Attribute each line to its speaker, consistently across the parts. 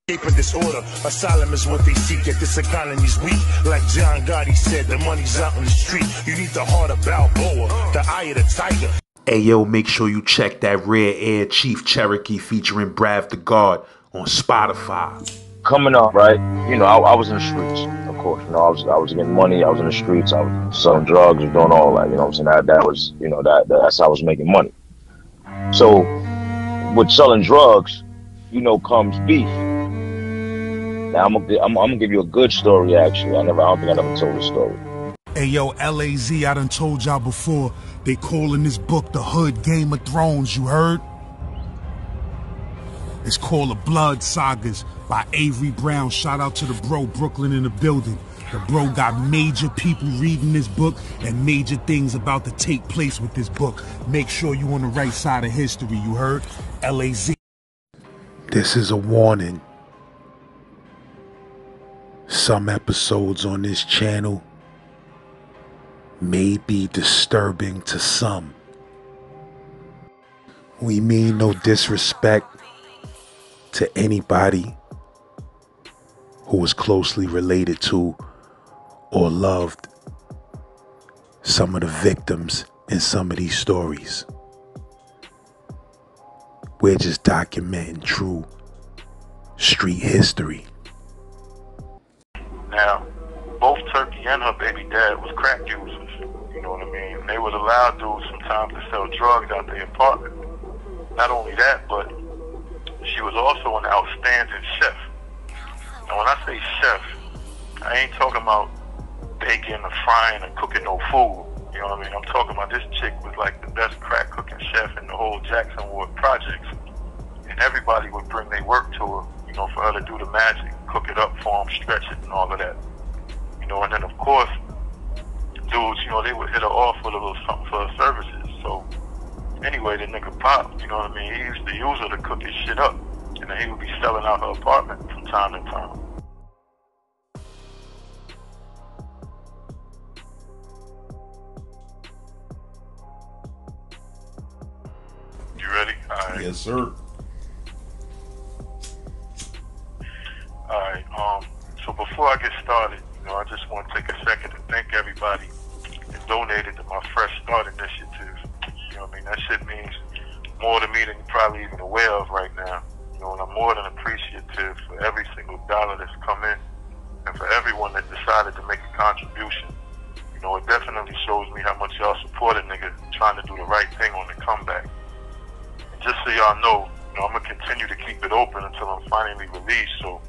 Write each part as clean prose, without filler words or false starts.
Speaker 1: Escape of disorder, asylum is what they seek. Yet this economy's weak. Like John Gotti said, the money's out in the street. You need the heart of Balboa, the eye of the tiger.
Speaker 2: Hey yo, make sure you check that Rare Air Chief Cherokee featuring Brav the God on Spotify.
Speaker 3: Coming up, right? You know, I was in the streets, of course. You know, I was getting money. I was in the streets. I was selling drugs, was doing all that. You know what I'm saying? That was, you know, that's how I was making money. So with selling drugs, you know, comes beef. Now I'm gonna give you a good story. Actually, I don't think I never told the story.
Speaker 4: Hey yo, LAZ, I done told y'all before, they calling this book The Hood Game of Thrones, you heard? It's called The Blood Sagas by Avery Brown. Shout out to the bro, Brooklyn in the building. The bro got major people reading this book and major things about to take place with this book. Make sure you on the right side of history, you heard? LAZ.
Speaker 2: This is a warning. Some episodes on this channel may be disturbing to some. We mean no disrespect to anybody who was closely related to or loved some of the victims in some of these stories. We're just documenting true street history.
Speaker 5: Now, both Turkey and her baby dad was crack users, you know what I mean? They was allowed dudes sometimes to sell drugs out their apartment. Not only that, but she was also an outstanding chef. And when I say chef, I ain't talking about baking or frying or cooking no food, you know what I mean? I'm talking about this chick was like the best crack cooking chef in the whole Jackson Ward projects. And everybody would bring their work to her, you know, for her to do the magic, cook it up for them, stretch it and all of that. You know, and then of course, dudes, you know, they would hit her off with a little something for her services. So anyway, the nigga Pop, you know what I mean, he used to use her to cook his shit up. And then he would be selling out her apartment from time to time. You ready? All right.
Speaker 4: Yes, sir.
Speaker 5: Alright, so before I get started, you know, I just want to take a second to thank everybody that donated to my Fresh Start initiative. You know what I mean? That shit means more to me than you're probably even aware of right now. You know, and I'm more than appreciative for every single dollar that's come in and for everyone that decided to make a contribution. You know, it definitely shows me how much y'all support a nigga trying to do the right thing on the comeback. And just so y'all know, you know, I'm going to continue to keep it open until I'm finally released. So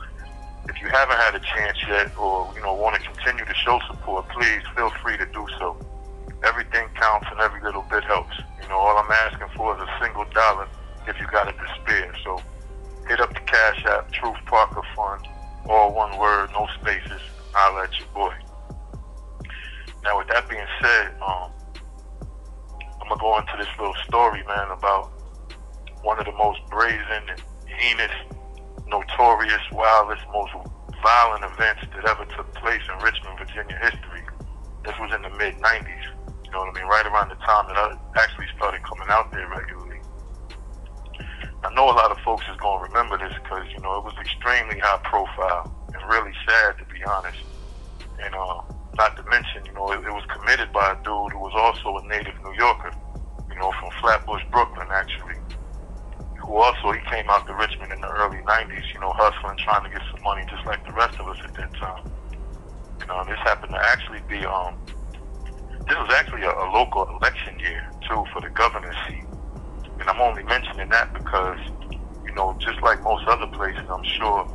Speaker 5: if you haven't had a chance yet or, you know, want to continue to show support, please feel free to do so. Everything counts and every little bit helps. You know, all I'm asking for is a single dollar if you got it to spare. So hit up the Cash App, Truth Parker Fund, all one word, no spaces. I'll let your boy. Now with that being said, I'm going to go into this little story, man, about one of the most brazen and heinous, notorious, wildest, most violent events that ever took place in Richmond, Virginia history. This was in the mid-90s, you know what I mean, right around the time that I actually started coming out there regularly. I know a lot of folks is going to remember this because, you know, it was extremely high profile and really sad, to be honest. And not to mention, you know, it was committed by a dude who was also a native New Yorker, you know, from Flatbush, Brooklyn, actually. Who also, he came out to Richmond in the early 90s, you know, hustling, trying to get some money just like the rest of us at that time. You know, this happened to actually be, this was actually a local election year, too, for the governor's seat. And I'm only mentioning that because, you know, just like most other places, I'm sure,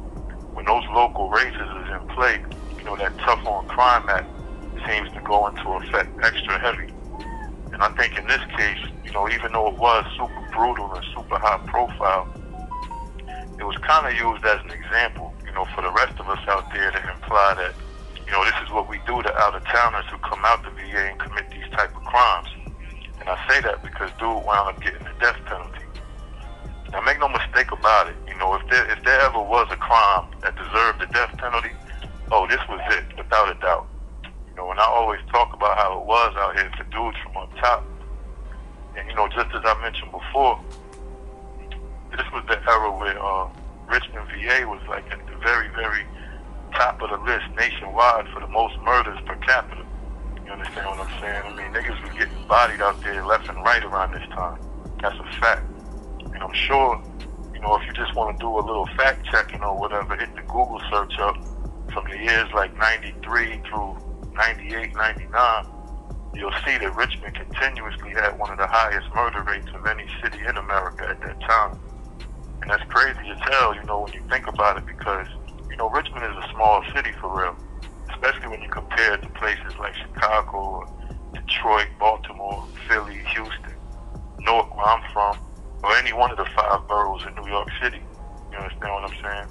Speaker 5: when those local races is in play, you know, that tough on crime act seems to go into effect extra heavy. And I think in this case, you know, even though it was super brutal and super high profile, it was kind of used as an example, you know, for the rest of us out there to imply that, you know, this is what we do to out-of-towners who come out to VA and commit these type of crimes. And I say that because dude wound up getting the death penalty. Now make no mistake about it, you know, if there ever was a crime that deserved the death penalty, oh, this was it, without a doubt. You know, and I always talk about how it was out here for dudes from up top. And, you know, just as I mentioned before, this was the era where Richmond, VA was like at the very, very top of the list nationwide for the most murders per capita. You understand what I'm saying? I mean, niggas was getting bodied out there left and right around this time. That's a fact. And I'm sure, you know, if you just want to do a little fact checking or whatever, hit the Google search up from the years like 93 through 98, 99, you'll see that Richmond continuously had one of the highest murder rates of any city in America at that time. And that's crazy as hell, you know, when you think about it, because, you know, Richmond is a small city for real, especially when you compare it to places like Chicago, Detroit, Baltimore, Philly, Houston, Newark, where I'm from, or any one of the 5 boroughs in New York City. You understand what I'm saying?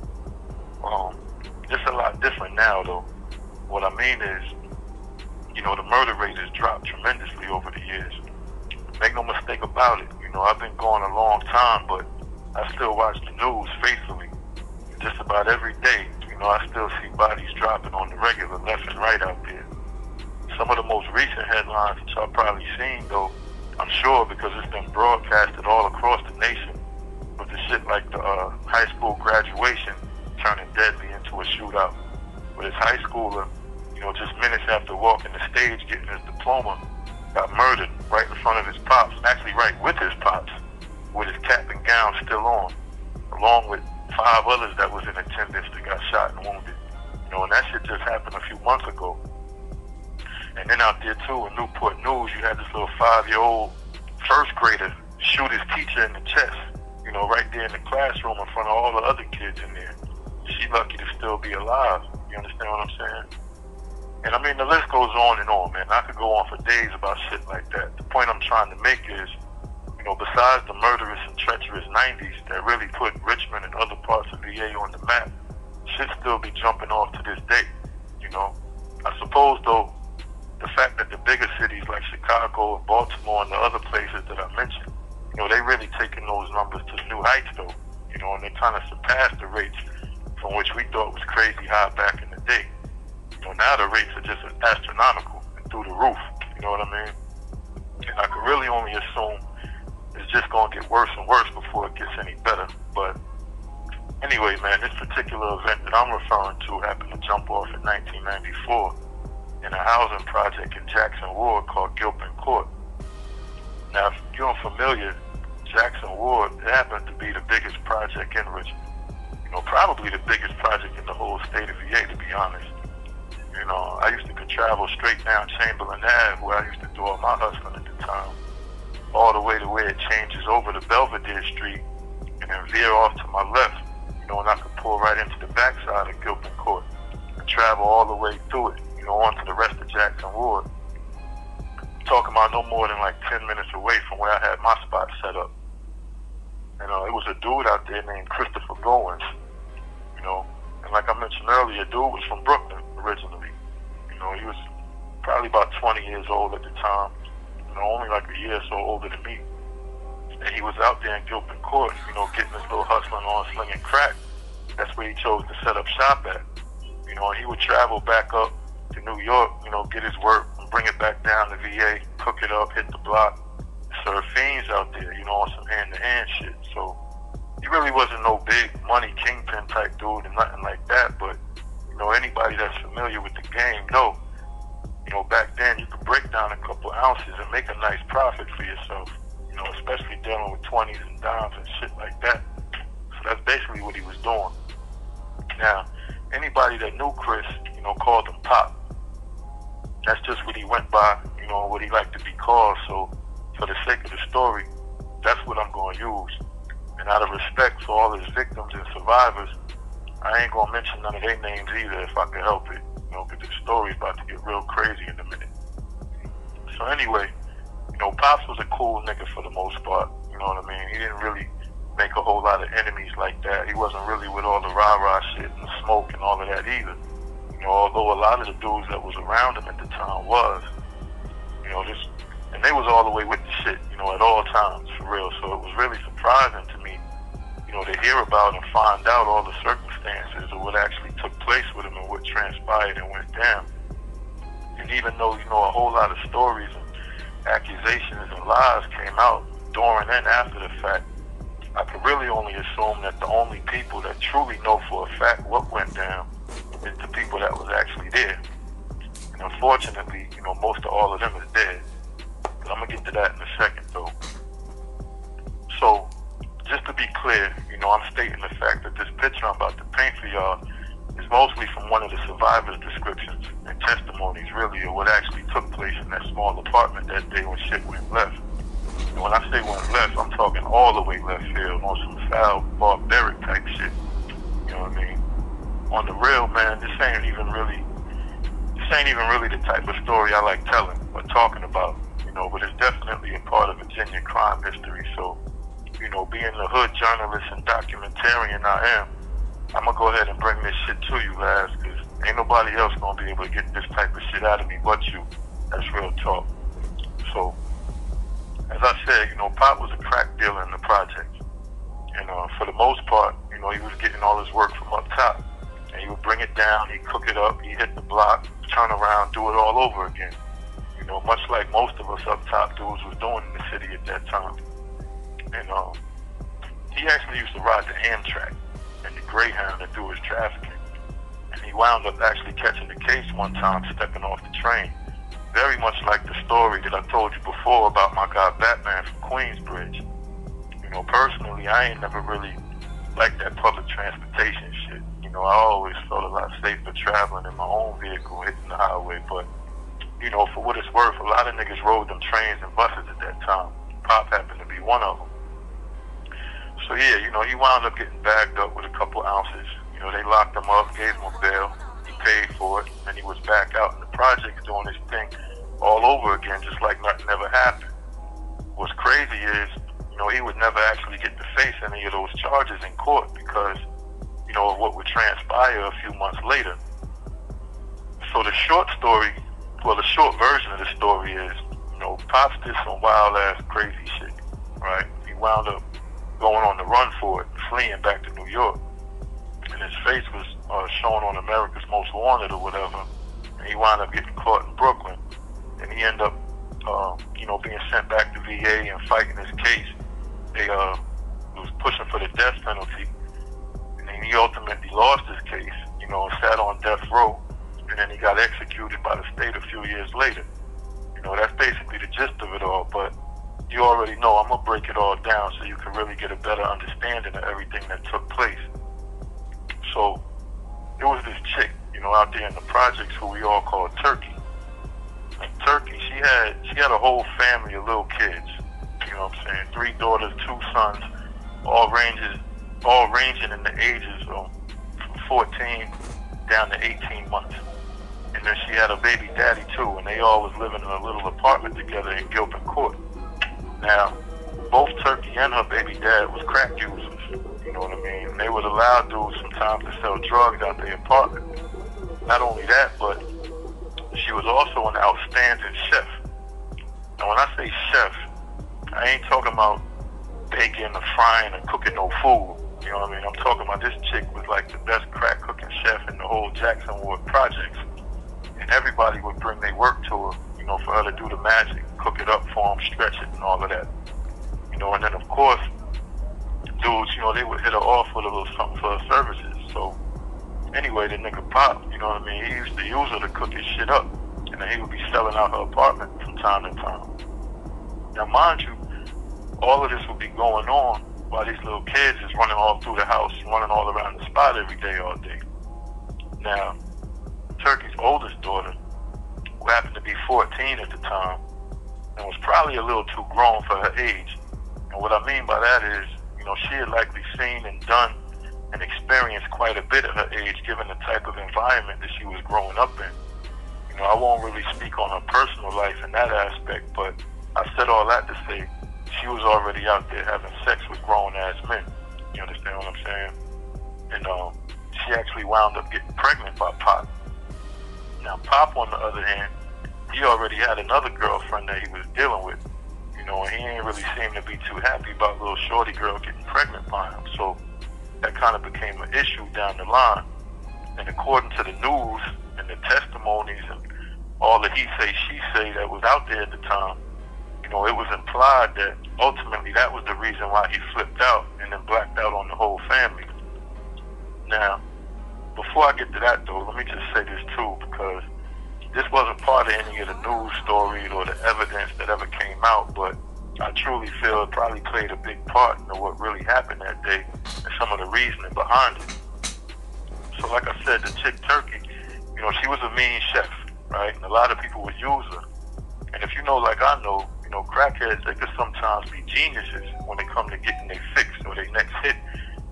Speaker 5: It's a lot different now, though. What I mean is, you know, the murder rate has dropped tremendously over the years. Make no mistake about it. You know, I've been going a long time, but I still watch the news faithfully. Just about every day, you know, I still see bodies dropping on the regular, left and right out there. Some of the most recent headlines that y'all probably seen, though, I'm sure because it's been broadcasted all across the nation, with the shit like the high school graduation turning deadly into a shootout. With his high schooler, you know, just minutes after walking the stage getting his diploma, got murdered right in front of his pops, actually right with his pops, with his cap and gown still on, along with 5 others that was in attendance that got shot and wounded. You know, and that shit just happened a few months ago. And then out there too, in Newport News, you had this little 5-year-old first grader shoot his teacher in the chest, you know, right there in the classroom in front of all the other kids in there. She's lucky to still be alive. You understand what I'm saying? And I mean, the list goes on and on, man. I could go on for days about shit like that. The point I'm trying to make is, you know, besides the murderous and treacherous 90s that really put Richmond and other parts of VA on the map, shit still be jumping off to this day, you know. I suppose, though, the fact that the bigger cities like Chicago and Baltimore and the other places that I mentioned, you know, they really taking those numbers to new heights, though, you know, and they kind of surpassed the rates from which we thought was crazy high back in the day. You know, now the rates are just astronomical and through the roof, you know what I mean? And I could really only assume it's just going to get worse and worse before it gets any better. But anyway, man, this particular event that I'm referring to happened to jump off in 1994 in a housing project in Jackson Ward called Gilpin Court. Now, if you're unfamiliar, Jackson Ward, it happened to be the biggest project in Richmond. You know, probably the biggest project in the whole state of VA, to be honest. You know, I used to could travel straight down Chamberlain Ave, where I used to do all my hustling at the time, all the way to where it changes over to Belvedere Street, and then veer off to my left, you know, and I could pull right into the backside of Gilpin Court and travel all the way through it, you know, onto the rest of Jackson Ward. I'm talking about no more than like 10 minutes away from where I had my spot set up. You know, it was a dude out there named Christopher Goins, you know, and like I mentioned earlier, dude was from Brooklyn originally. You know, he was probably about 20 years old at the time, you know, only like a year or so older than me. And he was out there in Gilpin Court, you know, getting his little hustling on, slinging crack. That's where he chose to set up shop at. You know, and he would travel back up to New York, you know, get his work and bring it back down to VA, cook it up, hit the block, serve fiends out there, you know, on some hand-to-hand shit. So he really wasn't no big money kingpin type dude and nothing like that, but, you know, anybody that's familiar with the game know, you know, back then you could break down a couple ounces and make a nice profit for yourself, you know, especially dealing with 20s and dimes and shit like that. So that's basically what he was doing. Now, anybody that knew Chris, you know, called him Pop. That's just what he went by, you know, what he liked to be called. So for the sake of the story, that's what I'm going to use. And out of respect for all his victims and survivors, I ain't going to mention none of their names either if I could help it, you know, because the story's about to get real crazy in a minute. So anyway, you know, Pops was a cool nigga for the most part, you know what I mean? He didn't really make a whole lot of enemies like that. He wasn't really with all the rah-rah shit and the smoke and all of that either. You know, although a lot of the dudes that was around him at the time was, you know, this, and they was all the way with the shit, you know, at all times, for real. So it was really surprising to me, you know, to hear about and find out all the circumstances of what actually took place with him and what transpired and went down. And even though, you know, a whole lot of stories and accusations and lies came out during and after the fact, I could really only assume that the only people that truly know for a fact what went down is the people that was actually there. And unfortunately, most of all of them is dead. But I'm gonna get to that in a second, though. So, just to be clear, I'm stating the fact that this picture I'm about to paint for y'all is mostly from one of the survivors' descriptions and testimonies, really, of what actually took place in that small apartment that day when shit went left. And when I say went left, I'm talking all the way left field, on some foul, barbaric type shit. You know what I mean? On the real, man, this ain't even really the type of story I like telling or talking about, but it's definitely a part of Virginia crime history. So, being the hood journalist and documentarian I am, I'm gonna go ahead and bring this shit to you, lads, because ain't nobody else gonna be able to get this type of shit out of me but you. That's real talk. So, as I said, Pop was a crack dealer in the project. And for the most part, he was getting all his work from up top. And he would bring it down, he'd cook it up, he'd hit the block, turn around, do it all over again. Much like most of us up top dudes was doing in the city at that time. And he actually used to ride the Amtrak and the Greyhound to do his trafficking. And he wound up actually catching the case one time, stepping off the train. Very much like the story that I told you before about my guy Batman from Queensbridge. Personally, I ain't never really liked that public transportation shit. I always felt a lot safer traveling in my own vehicle, hitting the highway. But, for what it's worth, a lot of niggas rode them trains and buses at that time. Pop happened to be one of them. So yeah, he wound up getting bagged up with a couple ounces. They locked him up, gave him a bail, he paid for it, and he was back out in the projects doing his thing all over again, just like nothing ever happened. What's crazy is, he would never actually get to face any of those charges in court because, of what would transpire a few months later. So the short version of the story is, Pops did some wild ass crazy shit, right? He wound up going on the run for it, fleeing back to New York. And his face was shown on America's Most Wanted or whatever. And he wound up getting caught in Brooklyn. And he ended up, being sent back to VA and fighting his case. They was pushing for the death penalty. And then he ultimately lost his case, and sat on death row. And then he got executed by the state a few years later. That's basically the gist of it all. But you already know I'm going to break it all down so you can really get a better understanding of everything that took place. So, there was this chick, out there in the projects who we all called Turkey. And Turkey, she had a whole family of little kids. 3 daughters, 2 sons, all ranging in the ages from 14 down to 18 months. And then she had a baby daddy too, and they all was living in a little apartment together in Gilpin Court. Now, both Turkey and her baby dad was crack users, you know what I mean? They would allow dudes sometimes to sell drugs out their apartment. Not only that, but she was also an outstanding chef. Now when I say chef, I ain't talking about baking or frying or cooking no food, you know what I mean? I'm talking about this chick was like the best crack cooking chef in the whole Jackson Ward projects. And everybody would bring their work to her, for her to do the magic, cook it up for them, stretch it, and all of that. And then of course, dudes, they would hit her off with a little something for her services. So anyway, the nigga Pop, he used to use her to cook his shit up. And then he would be selling out her apartment from time to time. Now mind you, all of this would be going on while these little kids is running all through the house, running all around the spot every day, all day. Now, Turkey's oldest daughter, who happened to be 14 at the time, and was probably a little too grown for her age. And what I mean by that is, she had likely seen and done and experienced quite a bit at her age, given the type of environment that she was growing up in. I won't really speak on her personal life in that aspect, but I said all that to say she was already out there having sex with grown-ass men. You understand what I'm saying? And she actually wound up getting pregnant by Pop. Now, Pop, on the other hand, he already had another girlfriend that he was dealing with, and he ain't really seemed to be too happy about little shorty girl getting pregnant by him. So that kind of became an issue down the line. And according to the news and the testimonies and all the he say, she say that was out there at the time, it was implied that ultimately that was the reason why he flipped out and then blacked out on the whole family. Now, before I get to that though, let me just say this too, because this wasn't part of any of the news stories or the evidence that ever came out, but I truly feel it probably played a big part in what really happened that day and some of the reasoning behind it. So like I said, the chick Turkey, she was a mean chef, right? And a lot of people would use her. And if you know, like I know, crackheads, they could sometimes be geniuses when it comes to getting their fix or their next hit.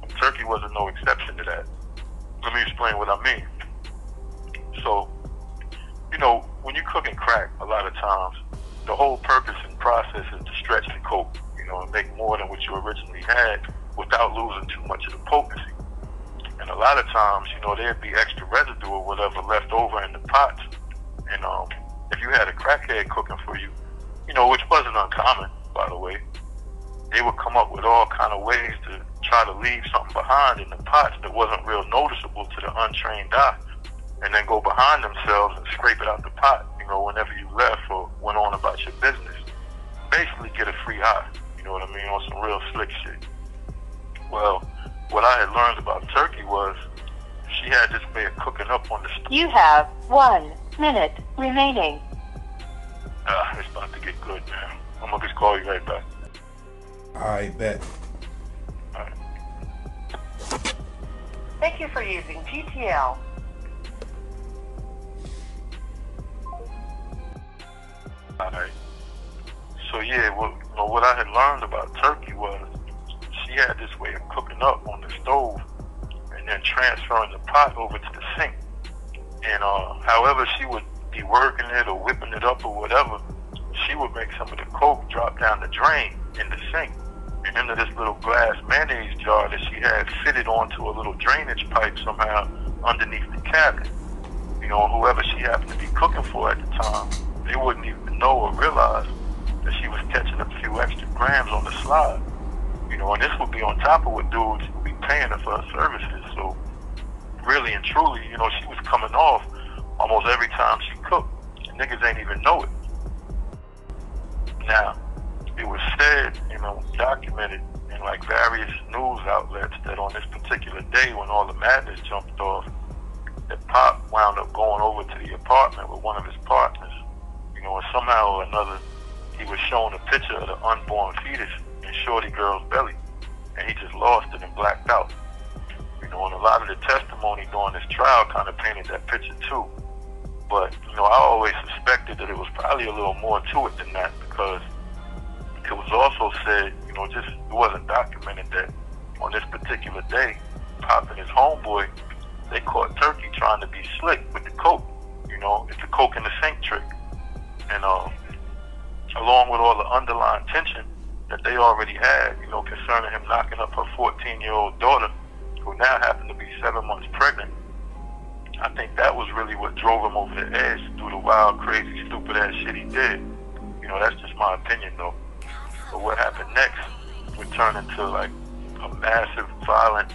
Speaker 5: And Turkey wasn't no exception to that. Let me explain what I mean. So, when you're cooking crack, a lot of times, the whole purpose and process is to stretch the coke, and make more than what you originally had without losing too much of the potency. And a lot of times, there'd be extra residue or whatever left over in the pots. And if you had a crackhead cooking for you, which wasn't uncommon, by the way, they would come up with all kind of ways to try to leave something behind in the pots that wasn't real noticeable to the untrained eye, and then go behind themselves and scrape it out the pot, whenever you left or went on about your business. Basically get a free eye, you know what I mean, on some real slick shit. Well, what I had learned about Turkey was she had this way of cooking up on the stove.
Speaker 6: You have 1 minute remaining.
Speaker 5: It's about to get good, man. I'm gonna just call you right back.
Speaker 2: I bet.
Speaker 5: All right.
Speaker 6: Thank you for using GTL.
Speaker 5: Alright. So yeah, what I had learned about Turkey was she had this way of cooking up on the stove and then transferring the pot over to the sink. And however she would be working it or whipping it up or whatever, she would make some of the coke drop down the drain in the sink and into this little glass mayonnaise jar that she had fitted onto a little drainage pipe somehow underneath the cabinet. Whoever she happened to be cooking for at the time, they wouldn't even know or realize that she was catching a few extra grams on the slide. And this would be on top of what dudes would be paying her for her services. So really and truly, she was coming off almost every time she cooked. And niggas ain't even know it. Now, it was said, documented in like various news outlets that on this particular day when all the madness jumped off, that Pop wound up going over to the apartment with one of his partners, and somehow or another, he was shown a picture of the unborn fetus in Shorty Girl's belly, and he just lost it and blacked out. And a lot of the testimony during this trial kind of painted that picture too. But, I always suspected that it was probably a little more to it than that, because it was also said, it wasn't documented that on this particular day, Pop and his homeboy, they caught Turkey trying to be slick with the coke. It's the coke in the sink trick. And along with all the underlying tension that they already had, concerning him knocking up her 14-year-old daughter, who now happened to be 7 months pregnant, I think that was really what drove him over the edge to do the wild, crazy, stupid ass shit he did. That's just my opinion though. But what happened next would turn into like a massive, violent,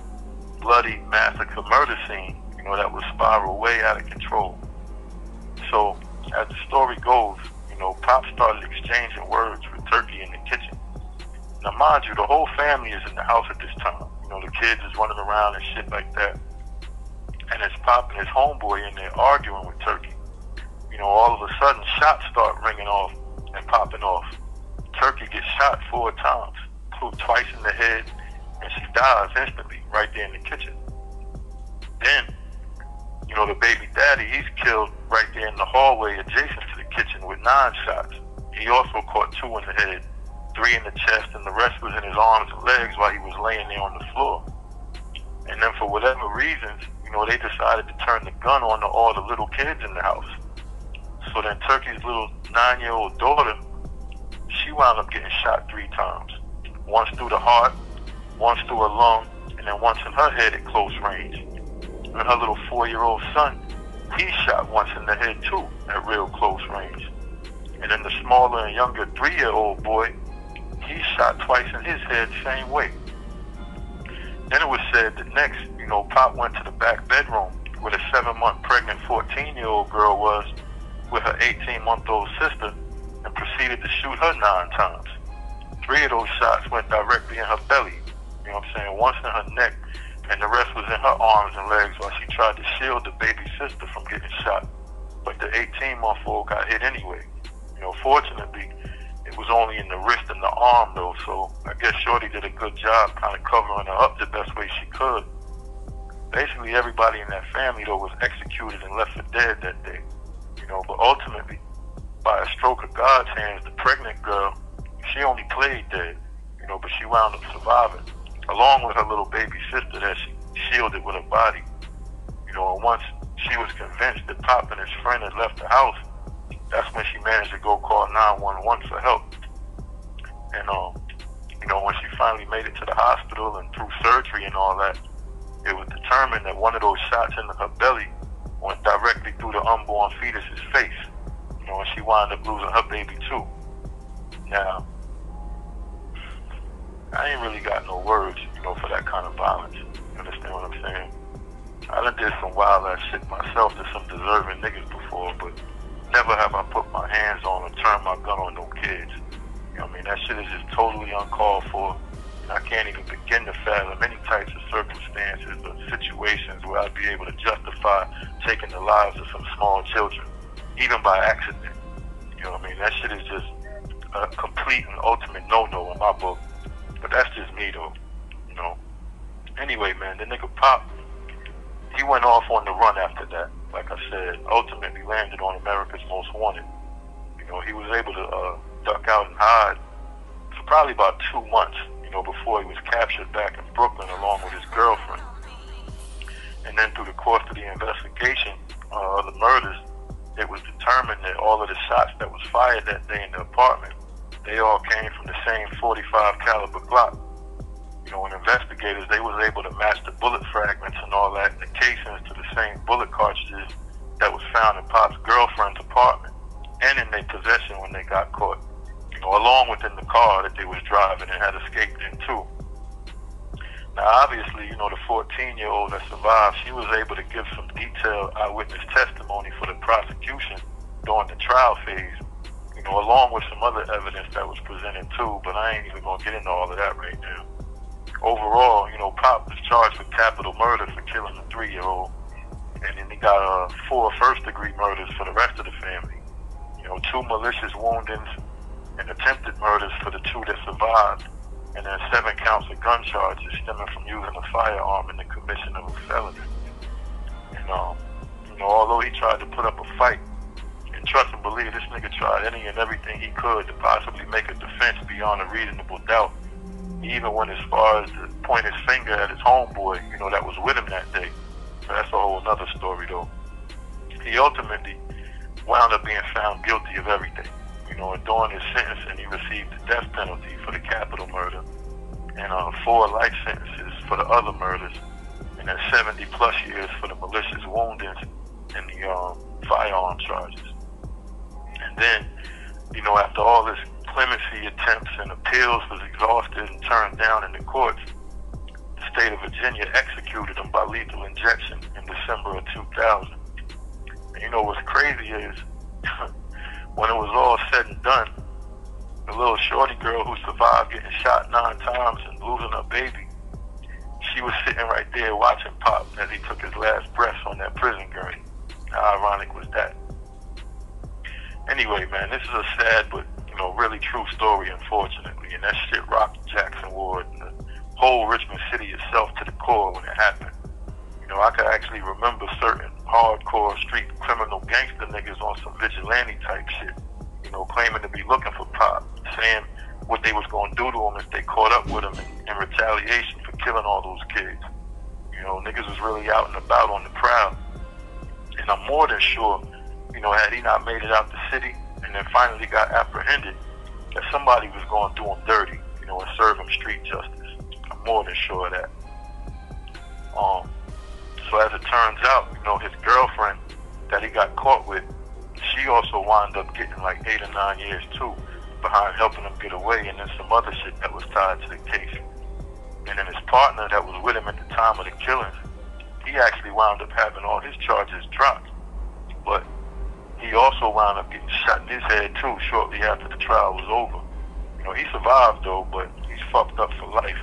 Speaker 5: bloody massacre murder scene, that would spiral way out of control. So as the story goes, Pop started exchanging words with Turkey in the kitchen. Now mind you, the whole family is in the house at this time. The kids is running around and shit like that. And it's Pop and his homeboy in there arguing with Turkey. All of a sudden shots start ringing off and popping off. Turkey gets shot 4 times, twice in the head, and she dies instantly right there in the kitchen. Then, the baby daddy, he's killed right there in the hallway adjacent to the kitchen with 9 shots. He also caught 2 in the head, 3 in the chest, and the rest was in his arms and legs while he was laying there on the floor. And then for whatever reasons, they decided to turn the gun on to all the little kids in the house. So then Turkey's little 9-year-old daughter, she wound up getting shot 3 times. Once through the heart, once through her lung, and then once in her head at close range. And her little 4-year-old son, he shot once in the head too, at real close range. And then the smaller and younger 3-year-old boy, he shot twice in his head same way. Then it was said that next, Pop went to the back bedroom where the 7-month pregnant 14-year-old girl was with her 18-month-old sister and proceeded proceeded to shoot her 9 times. 3 of those shots went directly in her belly, you know what I'm saying, once in her neck, and the rest was in her arms and legs while she tried to shield the baby sister from getting shot. But the 18-month-old got hit anyway. You know, fortunately, it was only in the wrist and the arm though, so I guess Shorty did a good job kind of covering her up the best way she could. Basically, everybody in that family though was executed and left for dead that day. You know, but ultimately, by a stroke of God's hands, the pregnant girl, she only played dead, you know, but she wound up surviving, along with her little baby sister that she shielded with her body. You know, and once she was convinced that Pop and his friend had left the house, that's when she managed to go call 911 for help. And, you know, when she finally made it to the hospital and through surgery and all that, it was determined that one of those shots into her belly went directly through the unborn fetus's face. You know, and she wound up losing her baby too. Now, I ain't really got no words, you know, for that kind of violence. You understand what I'm saying? I done did some wild ass shit myself to some deserving niggas before, but never have I put my hands on or turned my gun on no kids. You know what I mean? That shit is just totally uncalled for. And I can't even begin to fathom any types of circumstances or situations where I'd be able to justify taking the lives of some small children, even by accident. You know what I mean? That shit is just a complete and ultimate no-no in my book. But that's just me though, you know. Anyway, man, the nigga Pop, he went off on the run after that. Like I said, ultimately landed on America's Most Wanted. You know, he was able to duck out and hide for probably about 2 months, you know, before he was captured back in Brooklyn along with his girlfriend. And then through the course of the investigation of the murders, it was determined that all of the shots that was fired that day in the apartment, they all came from the same .45 caliber Glock. You know, when investigators, they was able to match the bullet fragments and all that in the casings to the same bullet cartridges that was found in Pop's girlfriend's apartment and in their possession when they got caught. You know, along within the car that they was driving and had escaped in too. Now, obviously, you know, the 14-year-old that survived, she was able to give some detailed eyewitness testimony for the prosecution during the trial phase, you know, along with some other evidence that was presented too, but I ain't even gonna get into all of that right now. Overall, you know, Pop was charged with capital murder for killing the 3-year-old, and then he got 4 first-degree murders for the rest of the family. You know, 2 malicious woundings and attempted murders for the 2 that survived, and then 7 counts of gun charges stemming from using a firearm in the commission of a felony. And, you know, although he tried to put up a fight, and trust and believe, this nigga tried any and everything he could to possibly make a defense beyond a reasonable doubt. He even went as far as to point his finger at his homeboy, you know, that was with him that day. So that's a whole nother story, though. He ultimately wound up being found guilty of everything. You know, and during his sentencing, he received the death penalty for the capital murder and 4 life sentences for the other murders, and then 70+ years for the malicious woundings and the firearm charges. And then, you know, after all this clemency attempts and appeals was exhausted and turned down in the courts, the state of Virginia executed him by lethal injection in December of 2000. And you know what's crazy is, when it was all said and done, the little shorty girl who survived getting shot 9 times and losing her baby, she was sitting right there watching Pop as he took his last breaths on that prison gurney. How ironic was that? Anyway, man, this is a sad but, you know, really true story, unfortunately, and that shit rocked Jackson Ward and the whole Richmond city itself to the core when it happened. You know, I could actually remember certain hardcore street criminal gangster niggas on some vigilante type shit, you know, claiming to be looking for Pop, saying what they was going to do to him if they caught up with him in retaliation for killing all those kids. You know, niggas was really out and about on the prowl. And I'm more than sure, you know, had he not made it out the city and then finally got apprehended, that somebody was going to do him dirty, you know, and serve him street justice. I'm more than sure of that. So as it turns out, you know, his girlfriend that he got caught with, she also wound up getting like 8 or 9 years too, behind helping him get away, and then some other shit that was tied to the case. And then his partner that was with him at the time of the killings, he actually wound up having all his charges dropped. But he also wound up getting shot in his head too shortly after the trial was over. You know, he survived though, but he's fucked up for life.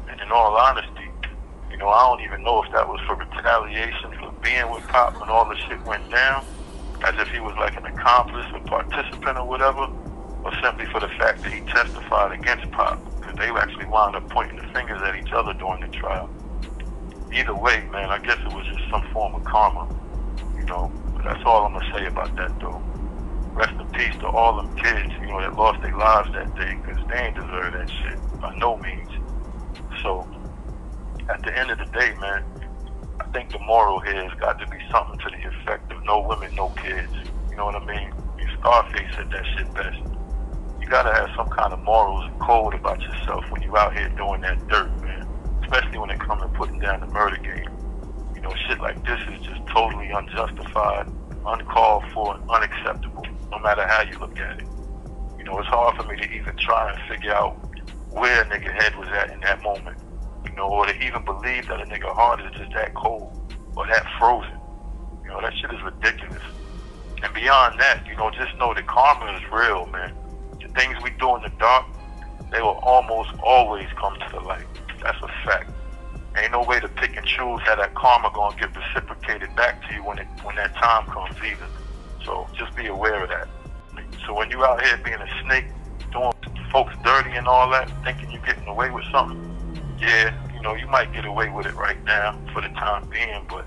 Speaker 5: And in all honesty, you know, I don't even know if that was for retaliation for being with Pop when all the shit went down, as if he was like an accomplice or participant or whatever, or simply for the fact that he testified against Pop, because they actually wound up pointing the fingers at each other during the trial. Either way, man, I guess it was just some form of karma, you know. But that's all I'm gonna say about that, though. Rest in peace to all them kids, you know, that lost their lives that day, because they ain't deserve that shit by no means. So, at the end of the day, man, I think the moral here has got to be something to the effect of no women, no kids. You know what I mean? Scarface said that shit best. You gotta have some kind of morals and code about yourself when you out here doing that dirt, man. Especially when it comes to putting down the murder game. You know, shit like this is just totally unjustified, uncalled for, and unacceptable, no matter how you look at it. You know, it's hard for me to even try and figure out where a nigga head was at in that moment. You know, or to even believe that a nigga heart is just that cold or that frozen. You know, that shit is ridiculous. And beyond that, you know, just know that karma is real, man. The things we do in the dark, they will almost always come to the light. That's a fact. Ain't no way to pick and choose how that karma gonna get reciprocated back to you when that time comes either. So just be aware of that. So when you out here being a snake, doing folks dirty and all that, thinking you're getting away with something, yeah, you know, you might get away with it right now for the time being, but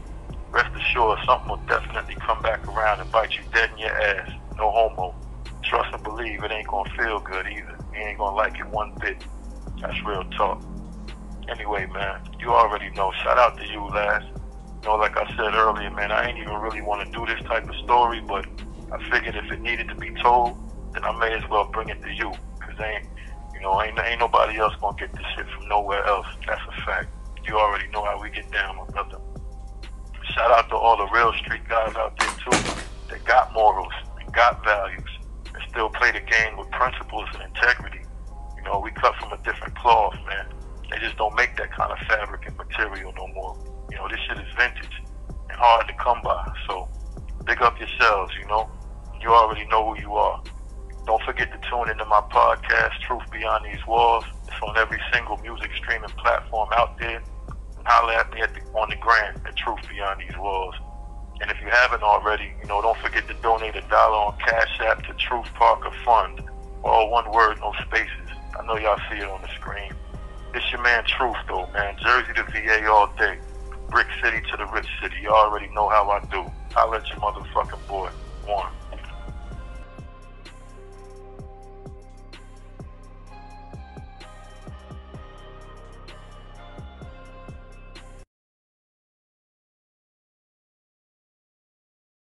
Speaker 5: rest assured something will definitely come back around and bite you dead in your ass. No homo. Trust and believe it ain't gonna feel good either. You ain't gonna like it one bit. That's real talk. Anyway, man, you already know. Shout out to you, Laz. You know, like I said earlier, man, I ain't even really want to do this type of story, but I figured if it needed to be told, then I may as well bring it to you. Cause ain't nobody else gonna get this shit from nowhere else. That's a fact. You already know how we get down, my brother. Shout out to all the real street guys out there too, that got morals and got values and still play the game with principles and integrity. You know, we cut from a different cloth, man. They just don't make that kind of fabric and material no more. You know, this shit is vintage and hard to come by. So big up yourselves, you know. You already know who you are. Don't forget to tune into my podcast, Truth Beyond These Walls. It's on every single music streaming platform out there. Holler at me on the gram at Truth Beyond These Walls. And if you haven't already, you know, don't forget to donate $1 on Cash App to Truth Parker Fund. All one word, no spaces. I know y'all see it on the screen. It's your man Truth though, man. Jersey to VA all day. Brick City to the rich city. You already know how I do. Holler at your motherfucking boy. One.